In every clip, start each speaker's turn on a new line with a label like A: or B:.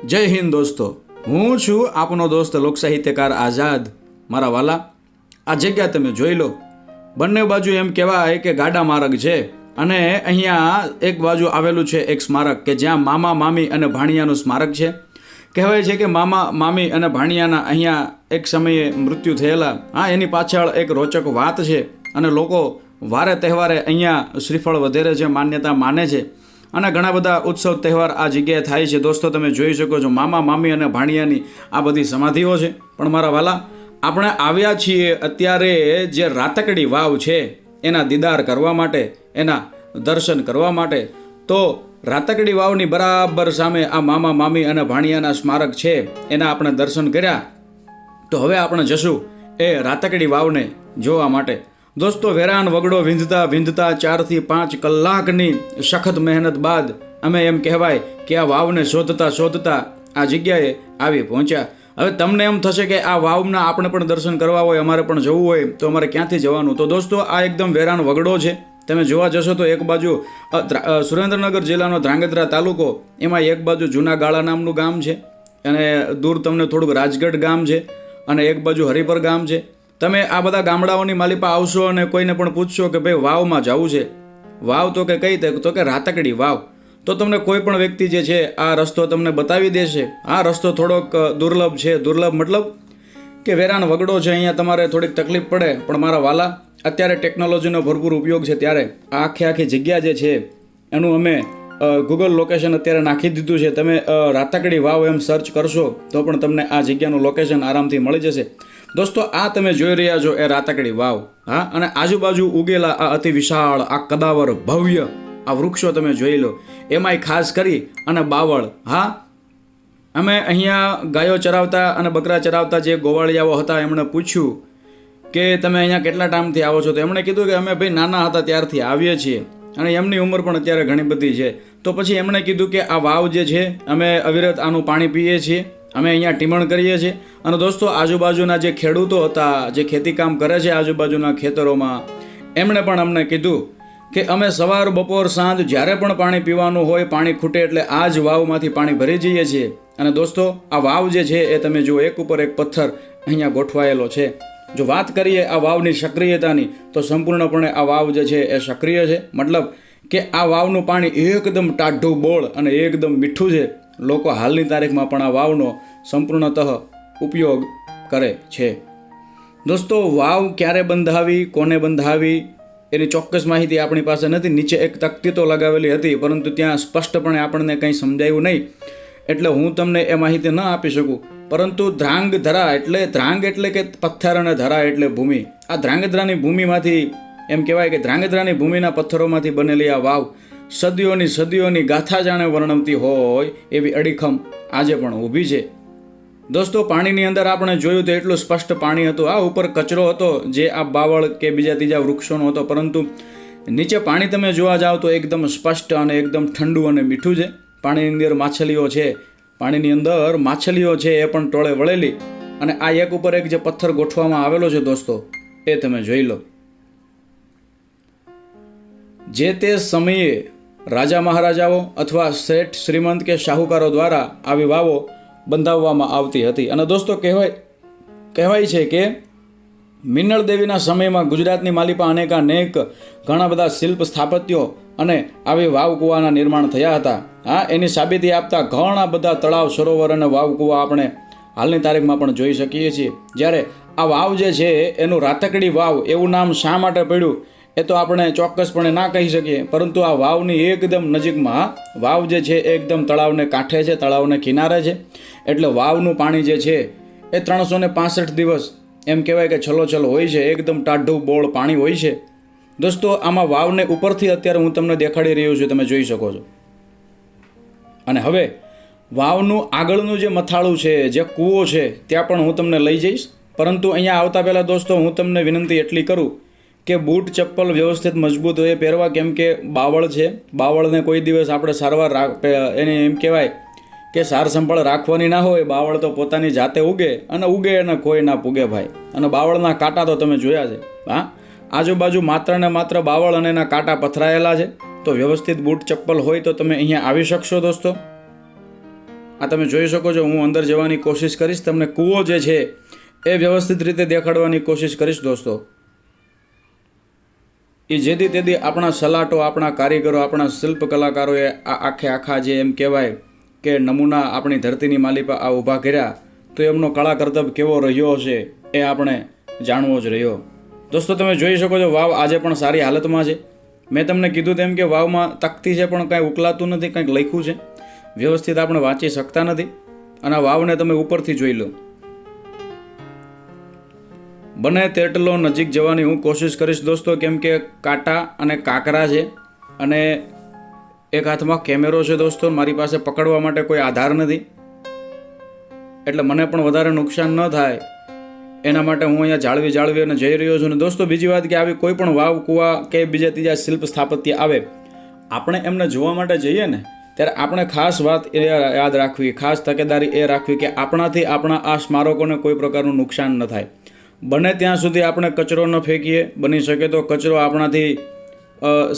A: જય હિન્દ દોસ્તો, હું છું આપનો દોસ્ત લોક સાહિત્યકાર આઝાદ. મારા વાલા, આ જગ્યા તમે જોઈ લો. બંને બાજુ એમ કહેવાય કે ગાડા માર્ગ છે અને અહીંયા એક બાજુ આવેલું છે એક સ્મારક કે જ્યાં મામા મામી અને ભાણિયાનું સ્મારક છે. કહેવાય છે કે મામા મામી અને ભાણિયાના અહીંયા એક સમયે મૃત્યુ થયેલા. હા, એની પાછળ એક રોચક વાત છે અને લોકો વારે તહેવારે અહીંયા શ્રીફળ વધેરે છે, માન્યતા માને છે અને ઘણા બધા ઉત્સવ તહેવાર આ જગ્યાએ થાય છે. દોસ્તો, તમે જોઈ શકો છો મામા મામી અને ભાણિયાની આ બધી સમાધિઓ છે. પણ મારા વાલા, આપણે આવ્યા છીએ અત્યારે જે રાતકડી વાવ છે એના દીદાર કરવા માટે, એના દર્શન કરવા માટે. તો રાતકડી વાવની બરાબર સામે આ મામા મામી અને ભાણિયાના સ્મારક છે, એના આપણે દર્શન કર્યા. તો હવે આપણે જશું એ રાતકડી વાવને જોવા માટે. દોસ્તો, વેરાન વગડો વિંધતા વિંધતા 4 થી 5 કલાકની સખત મહેનત બાદ અમે એમ કહેવાય કે આ વાવને શોધતા શોધતા આ જગ્યાએ આવી પહોંચ્યા. હવે તમને એમ થશે કે આ વાવના આપણે પણ દર્શન કરવા હોય, અમારે પણ જવું હોય તો અમારે ક્યાંથી જવાનું? તો દોસ્તો, આ એકદમ વેરાન વગડો છે. તમે જોવા જશો તો એક બાજુ સુરેન્દ્રનગર જિલ્લાનો ધ્રાંગધ્રા તાલુકો, એમાં એક બાજુ જૂના ગાળા નામનું ગામ છે અને દૂર તમને થોડુંક રાજગઢ ગામ છે અને એક બાજુ હરિપર ગામ છે. તમે આ બધા ગામડાઓની માલિપા આવશો અને કોઈને પણ પૂછશો કે ભાઈ વાવમાં જવું છે, વાવ તો કે કઈ તો કે રાતકડી વાવ, તો તમને કોઈ પણ વ્યક્તિ જે છે આ રસ્તો તમને બતાવી દેશે. આ રસ્તો થોડોક દુર્લભ છે. દુર્લભ મતલબ કે વેરાન વગડો છે, અહીંયા તમારે થોડીક તકલીફ પડે. પણ મારા વાલા, અત્યારે ટેકનોલોજીનો ભરપૂર ઉપયોગ છે, ત્યારે આ આખી જગ્યા જે છે એનું અમે ગૂગલ લોકેશન અત્યારે નાખી દીધું છે. તમે રાતકડી વાવ એમ સર્ચ કરશો તો પણ તમને આ જગ્યાનું લોકેશન આરામથી મળી જશે. દોસ્તો, આ તમે જોઈ રહ્યા છો એ રાતકડી વાવ. હા, અને આજુબાજુ ઉગેલા આ અતિ વિશાળ, આ કદાવર ભવ્ય આ વૃક્ષો તમે જોઈ લો. એમાંય ખાસ કરી અને બાવળ. હા, અમે અહીંયા ગાયો ચરાવતા અને બકરા ચરાવતા જે ગોવાળિયાઓ હતા એમણે પૂછ્યું કે તમે અહીંયા કેટલા ટાઈમથી આવો છો? તો એમણે કીધું કે અમે ભાઈ નાના હતા ત્યારથી આવીએ છીએ અને એમની ઉંમર પણ અત્યારે ઘણી બધી છે. તો પછી એમણે કીધું કે આ વાવ જે છે અમે અવિરત આનું પાણી પીએ છીએ, અમે અહીંયા ટીમણ કરીએ છીએ. અને દોસ્તો, આજુબાજુના જે ખેડૂતો હતા, જે ખેતી કામ કરે છે આજુબાજુના ખેતરોમાં, એમણે પણ અમને કીધું કે અમે સવાર બપોર સાંજ જ્યારે પણ પાણી પીવાનું હોય, પાણી ખૂટે એટલે આ જ વાવમાંથી પાણી ભરી જઈએ છીએ. અને દોસ્તો, આ વાવ જે છે એ તમે જુઓ, એક ઉપર એક પથ્થર અહીંયા ગોઠવાયેલો છે. જો વાત કરીએ આ વાવની સક્રિયતાની, તો સંપૂર્ણપણે આ વાવ જે છે એ સક્રિય છે. મતલબ કે આ વાવનું પાણી એકદમ ટાઢું બોળ અને એકદમ મીઠું છે. લોકો હાલની તારીખમાં પણ આ વાવનો સંપૂર્ણતઃ ઉપયોગ કરે છે. દોસ્તો, વાવ ક્યારે બંધાવી, કોને બંધાવી, એની ચોક્કસ માહિતી આપણી પાસે નથી. નીચે એક તકતી તો લગાવેલી હતી, પરંતુ ત્યાં સ્પષ્ટપણે આપણને કંઈ સમજાયું નહીં, એટલે હું તમને એ માહિતી ન આપી શકું. પરંતુ ધ્રાંગધરા એટલે ધ્રાંગ એટલે કે પથ્થર અને ધરા એટલે ભૂમિ. આ ધ્રાંગધ્રાની ભૂમિમાંથી એમ કહેવાય કે ધ્રાંગધ્રાની ભૂમિના પથ્થરોમાંથી બનેલી આ વાવ સદીઓની ગાથા જાણે વર્ણવતી હોય એવી અડીખમ આજે પણ ઊભી છે. દોસ્તો, પાણીની અંદર આપણે જોયું તો એટલું સ્પષ્ટ પાણી હતું. આ ઉપર કચરો હતો જે આ બાવળ કે બીજા ત્રીજા વૃક્ષોનો હતો, પરંતુ નીચે પાણી તમે જોવા જાઓ તો એકદમ સ્પષ્ટ અને એકદમ ઠંડુ અને મીઠું છે. પાણીની અંદર માછલીઓ છે, પાણીની અંદર માછલીઓ છે એ પણ ટોળે વળેલી. અને આ એક ઉપર એક જે પથ્થર ગોઠવામાં આવેલો છે દોસ્તો, એ તમે જોઈ લો. જે તે સમયે રાજા મહારાજાઓ અથવા શેઠ શ્રીમંત કે શાહુકારો દ્વારા આવી વાવો બંધાવવામાં આવતી હતી. અને દોસ્તો, કહેવાય છે કે મિનળ દેવીના સમયમાં ગુજરાતની માલિપા અનેક ઘણા બધા શિલ્પ સ્થાપત્યો અને આવી વાવ કૂવાના નિર્માણ થયા હતા. હા, એની સાબિતી આપતા ઘણા બધા તળાવ, સરોવર અને વાવ કૂવા આપણે હાલની તારીખમાં પણ જોઈ શકીએ છીએ. જ્યારે આ વાવ જે છે એનું રાતકડી વાવ એવું નામ શા માટે પડ્યું એ તો આપણે ચોક્કસપણે ના કહી શકીએ, પરંતુ આ વાવની એકદમ નજીકમાં વાવ જે છે એકદમ તળાવને કાંઠે છે, તળાવને કિનારે છે. એટલે વાવનું પાણી જે છે એ 365 દિવસ એમ કહેવાય કે છલોછલ હોય છે, એકદમ ટાઢું બોળ પાણી હોય છે. દોસ્તો, આમાં વાવને ઉપરથી અત્યારે હું તમને દેખાડી રહ્યો છું, તમે જોઈ શકો છો. અને હવે વાવનું આગળનું જે મથાળું છે, જે કૂવો છે, ત્યાં પણ હું તમને લઈ જઈશ. પરંતુ અહીંયા આવતા પહેલાં દોસ્તો, હું તમને વિનંતી એટલી કરું કે બૂટ ચપ્પલ વ્યવસ્થિત મજબૂત હોય પહેરવા. કેમ કે બાવળ છે, બાવળને કોઈ દિવસ આપણે સારવાર એને એમ કહેવાય કે સાર સંભાળ રાખવાની ના હોય. બાવળ તો પોતાની જાતે ઉગે અને કોઈ ના પૂગે ભાઈ. અને બાવળના કાંટા તો તમે જોયા છે. હા, આજુબાજુ માત્ર ને માત્ર બાવળ અને એના કાંટા પથરાયેલા છે. તો વ્યવસ્થિત બૂટ ચપ્પલ હોય તો તમે અહીંયા આવી શકશો દોસ્તો. આ તમે જોઈ શકો છો. હું અંદર જવાની કોશિશ કરીશ, તમને કૂવો જે છે એ વ્યવસ્થિત રીતે દેખાડવાની કોશિશ કરીશ દોસ્તો. એ જેથી તેથી આપણા સલાટો, આપણા કારીગરો, આપણા શિલ્પ કલાકારોએ આ આખા જે એમ કહેવાય કે નમૂના આપણી ધરતીની માલી પર આ ઊભા કર્યા, તો એમનો કળા કરતબ કેવો રહ્યો હશે એ આપણે જાણવો જ રહ્યો. દોસ્તો તમે જોઈ શકો છો વાવ આજે પણ સારી હાલતમાં છે. મેં તમને કીધું તેમ કે વાવમાં તકતી છે પણ કાંઈ ઉકલાતું નથી, કંઈક લખ્યું છે, વ્યવસ્થિત આપણે વાંચી શકતા નથી. અને આ વાવને તમે ઉપરથી જોઈ લો. બને તેટલો નજીક જવાની હું કોશિશ કરીશ દોસ્તો, કેમ કે કાંટા અને કાંકરા છે અને એક હાથમાં કેમેરો છે દોસ્તો. મારી પાસે પકડવા માટે કોઈ આધાર નથી, એટલે મને પણ વધારે નુકસાન ન થાય એના માટે હું અહીંયા જાળવી અને જઈ રહ્યો છું. અને દોસ્તો બીજી વાત કે આવી કોઈ પણ વાવ, કૂવા કે બીજા ત્રીજા શિલ્પ સ્થાપત્ય આવે, આપણે એમને જોવા માટે જઈએ ને ત્યારે આપણે ખાસ વાત એ યાદ રાખવી, ખાસ તકેદારી એ રાખવી કે આપણાથી આપણા આ સ્મારકોને કોઈ પ્રકારનું નુકસાન ન થાય. બને ત્યાં સુધી આપણે કચરો ન ફેંકીએ, બની શકે તો કચરો આપણાથી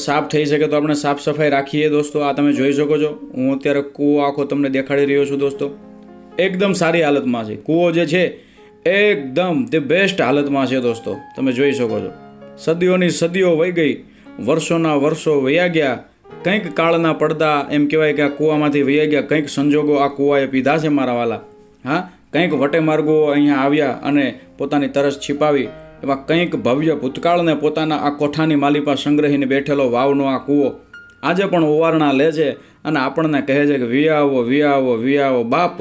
A: સાફ થઈ શકે તો આપણે સાફ સફાઈ રાખીએ દોસ્તો. આ તમે જોઈ શકો છો, હું અત્યારે કૂવો આખો તમને દેખાડી રહ્યો છું દોસ્તો. એકદમ સારી હાલતમાં છે કૂવો જે છે, એકદમ ધી બેસ્ટ હાલતમાં છે દોસ્તો. તમે જોઈ શકો છો સદીઓની સદીઓ વહી ગઈ, વર્ષોના વર્ષો વયા ગયા, કંઈક કાળના પડદા એમ કહેવાય કે આ કૂવામાંથી વયા ગયા, કંઈક સંજોગો આ કૂવાએ પીધા છે મારા વાલા. હા, કંઈક વટે માર્ગો અહીંયા આવ્યા અને પોતાની તરસ छिपाવી. એવા કંઈક ભવ્ય ભૂતકાળને પોતાના આ કોઠાની માલિપા સંગ્રહીને બેઠેલો વાવનો આ કૂવો આજે પણ ઓવારણા લે છે અને આપણને કહે છે કે વિયાવો વિયાવો વિયાવો બાપ,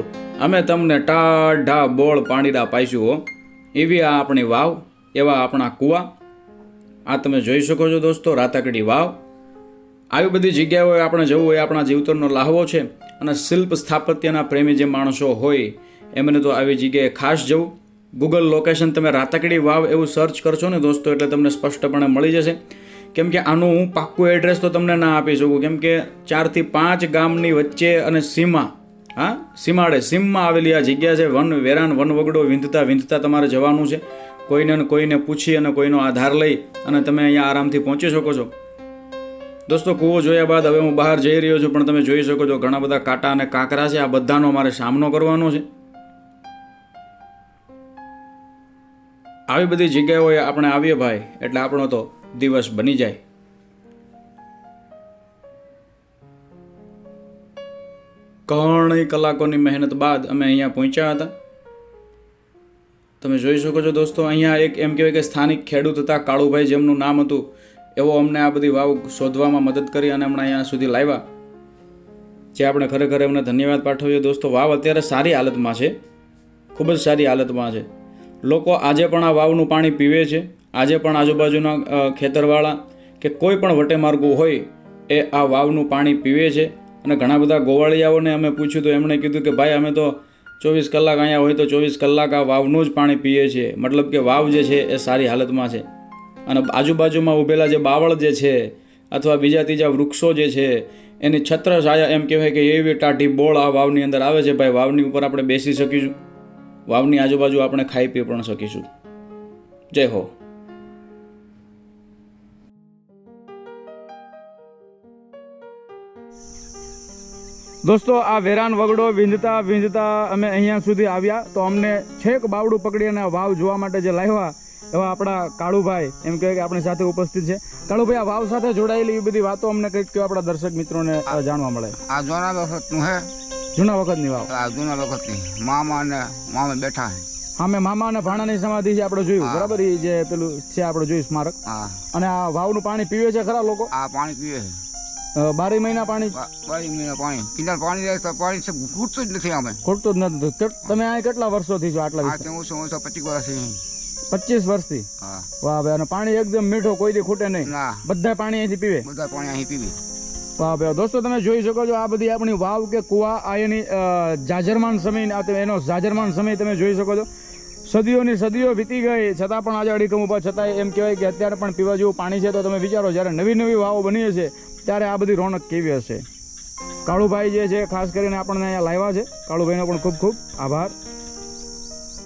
A: અમે તમને ટાઢા બોળ પાણીડા પાઈશું હો. એવી આ આપણી વાવ, એવા આપણા કૂવા. આ તમે જોઈ શકો છો દોસ્તો, રાતાકડી વાવ. આવી બધી જગ્યાઓએ આપણે જવું એ આપણા જીવતરનો લાહવો છે. અને શિલ્પ સ્થાપત્યના પ્રેમી જે માણસો હોય એમને તો આવી જગ્યાએ ખાસ જવું. ગૂગલ લોકેશન તમે રાતાકડી વાવ એવું સર્ચ કરશો ને દોસ્તો એટલે તમને સ્પષ્ટપણે મળી જશે. કેમ કે આનું હું પાક્કું એડ્રેસ તો તમને ના આપી શકું, કેમ કે 4 થી 5 ગામની વચ્ચે અને સીમા, હા સીમમાં આવેલી આ જગ્યા છે. વન વેરાન વન વગડો વિંધતા તમારે જવાનું છે. કોઈને પૂછી અને કોઈનો આધાર લઈ અને તમે અહીંયા આરામથી પહોંચી શકો છો. દોસ્તો કૂવો જોયા બાદ હવે હું બહાર જઈ રહ્યો છું, પણ તમે જોઈ શકો છો ઘણા બધા કાંટા અને કાંકરા છે. આ બધાનો મારે સામનો કરવાનો છે. આવી બધી જગ્યાઓએ આપણે આવીએ ભાઈ એટલે આપણો તો દિવસ બની જાય. ઘણી કલાકોની મહેનત બાદ અમે અહીંયા પહોંચ્યા હતા. તમે જોઈ શકો છો દોસ્તો, અહીંયા એક એમ કહેવાય કે સ્થાનિક ખેડૂત હતા કાળુભાઈ, જેમનું નામ હતું, એવો અમને આ બધી વાવ શોધવામાં મદદ કરી અને હમણાં અહીંયા સુધી લાવ્યા, જે આપણે ખરેખર એમને ધન્યવાદ પાઠવીએ દોસ્તો. વાવ અત્યારે સારી હાલતમાં છે, ખૂબ જ સારી હાલતમાં છે. લોકો આજે પણ આ વાવનું પાણી પીવે છે. આજે પણ આજુબાજુના ખેતરવાળા કે કોઈ પણ વટેમાર્ગો હોય એ આ વાવનું પાણી પીવે છે. અને ઘણા બધા ગોવાળિયાઓને અમે પૂછ્યું તો એમણે કીધું કે ભાઈ અમે તો 24 કલાક અહીંયા હોય તો 24 કલાક આ વાવનું જ પાણી પીએ છીએ. મતલબ કે વાવ જે છે એ સારી હાલતમાં છે. અને આજુબાજુમાં ઊભેલા જે બાવળ જે છે અથવા બીજા ત્રીજા વૃક્ષો જે છે એની છત્રછાયા એમ કહેવાય કે એવી ટાઢી બોળ આ વાવની અંદર આવે છે ભાઈ. વાવની ઉપર આપણે બેસી શકીશું, વાવની આજુબાજુ આપણે ખાઈ પી પણ શકીશું. જય હો. દોસ્તો આ વેરાન વગડો વિંધતા અમે અહીંયા સુધી આવ્યા તો અમને છેક બાવડું પકડી અને વાવ જોવા માટે જે લાવ્યા એવા આપણા કાળુભાઈ એમ કહે કે આપણી સાથે ઉપસ્થિત છે. કાળુભાઈ, આ વાવ સાથે જોડાયેલી એ બધી વાતો અમને કંઈક આપણા દર્શક મિત્રોને જાણવા મળે.
B: આ જૂના વખતનું હે,
A: જૂના વખતની વાવ.
B: આ જૂના વખતની મામા બેઠા હે.
A: હા, મેં મામા અને ભાણાની સમાધિ છે આપણે જોયું, બરાબર? એ જે પેલું છે આપણે જોયું સ્મારક. અને આ વાવનું પાણી પીવે છે ખરા લોકો?
B: આ પાણી પીવે છે
A: 12 મહિના પાણી.
B: 12 મહિના પાણી કિનાર પાણી ખૂટતું જ નથી. અમે ખૂટતું
A: જ નથી. તમે આ કેટલા વર્ષોથી છો? આટલા
B: 25 વર્ષથી.
A: 25 વર્ષથી? વાહ ભાઈ. અને પાણી એકદમ મીઠો, કોઈ દી ખૂટે નહીં. બધા પાણી અહીંથી પીવે?
B: બધા પાણી અહીં પીવે.
A: વાહ ભાઈ. દોસ્તો તમે જોઈ શકો છો આ બધી આપણી વાવ કે કુવા, આ એની જાજરમાન સમય, એનો જાજરમાન સમય તમે જોઈ શકો છો. સદીઓની સદીઓ વીતી ગઈ છતાં પણ આજે અડીકમ ઉપર છતાંય એમ કહેવાય કે અત્યારે પણ પીવા જેવું પાણી છે. તો તમે વિચારો જ્યારે નવી વાવો બની હશે ત્યારે આ બધી રોનક કેવી હશે. કાળુભાઈ જે છે ખાસ કરીને આપણને અહીંયા લાવ્યા છે. કાળુભાઈનો પણ ખૂબ ખૂબ આભાર.